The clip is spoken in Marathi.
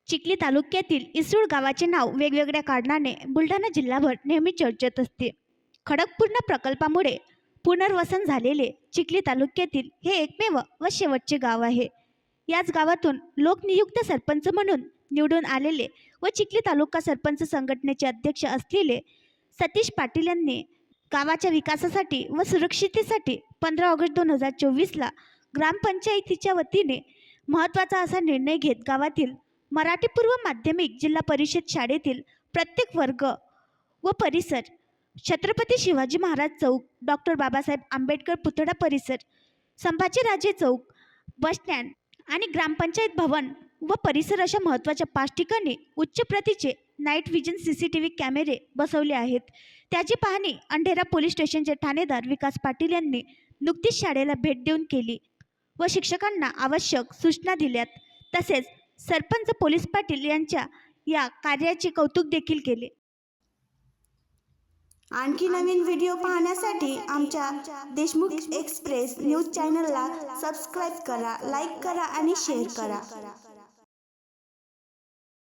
चिखली तालुक्यातील इसूळ गावाचे नाव वेगवेगळ्या कारणाने बुलढाणा जिल्हाभर नेहमी चर्चेत असते. खडकपूर्ण प्रकल्पामुळे पुनर्वसन झालेले चिखली तालुक्यातील हे एकमेव व शेवटचे गाव आहे. याच गावातून लोकनियुक्त सरपंच म्हणून निवडून आलेले व चिखली तालुका सरपंच संघटनेचे अध्यक्ष असलेले सतीश पाटील यांनी गावाच्या विकासासाठी व सुरक्षिततेसाठी 15 ऑगस्ट 2024ला ग्रामपंचायतीच्या वतीने महत्त्वाचा असा निर्णय घेत गावातील मराठी पूर्व माध्यमिक जिल्हा परिषद शाळेतील प्रत्येक वर्ग व परिसर, छत्रपती शिवाजी महाराज चौक, डॉक्टर बाबासाहेब आंबेडकर पुतळा परिसर, संभाजीराजे चौक, बस स्टँड आणि ग्रामपंचायत भवन व परिसर अशा महत्त्वाच्या 5 ठिकाणी उच्च प्रतीचे नाईट व्हिजन CCTV कॅमेरे बसवले आहेत. त्याची पाहणी अंधेरा पोलीस स्टेशनचे ठाणेदार विकास पाटील यांनी नुकतीच शाळेला भेट देऊन केली व शिक्षकांना आवश्यक सूचना दिल्यात. तसेच सरपंच पोलीस पाटील यांच्या या कार्याचे कौतुक देखील केले. आणखी नवीन व्हिडिओ पाहण्यासाठी आमच्या देशमुख एक्सप्रेस न्यूज चॅनलला सबस्क्राईब करा, लाईक करा आणि शेअर करा.